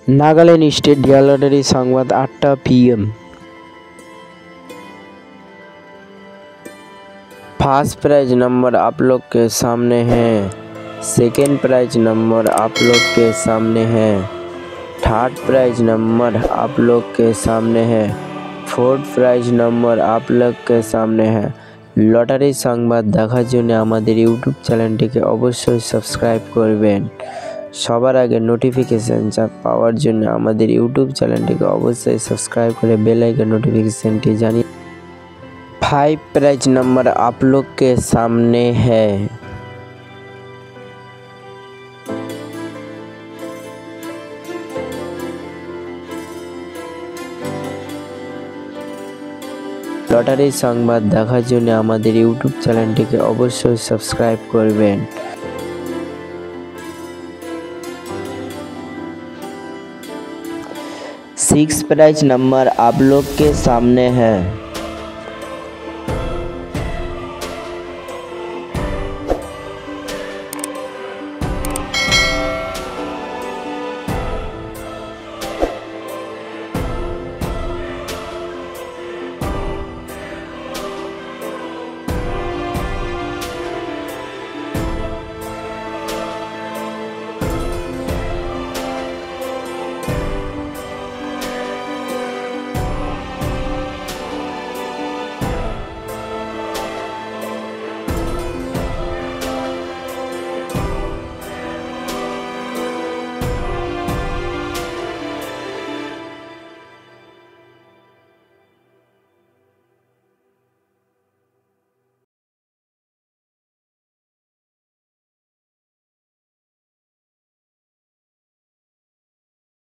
Nagaland state dear lottery संवाद 8टा PM। First prize number आप लोग के सामने है, सेकेंड प्राइज नंबर आप लोग के सामने है, थर्ड प्राइज नंबर आप लोग के सामने है, फोर्थ प्राइज नंबर आप लोग के सामने है। लटारी संवाद देखार जन्य आमादेर यूट्यूब चैनलटिके अवश्य सबस्क्राइब करबेन। सबार आगे नोटिफिकेशन पाওয়ার জন্য আমাদের यूट्यूब चैनलটিকে अवश्य सबस्क्राइब करे बेल आइकन नोटिफिकेशनটি जानिए। 5 प्राइज नंबर आप लोग के सामने है, लटारी संवाद देखार जन्य आमादेर यूट्यूब चैनलटिके अवश्य सबस्क्राइब करबेन। 6 प्राइज नंबर आप लोग के सामने है,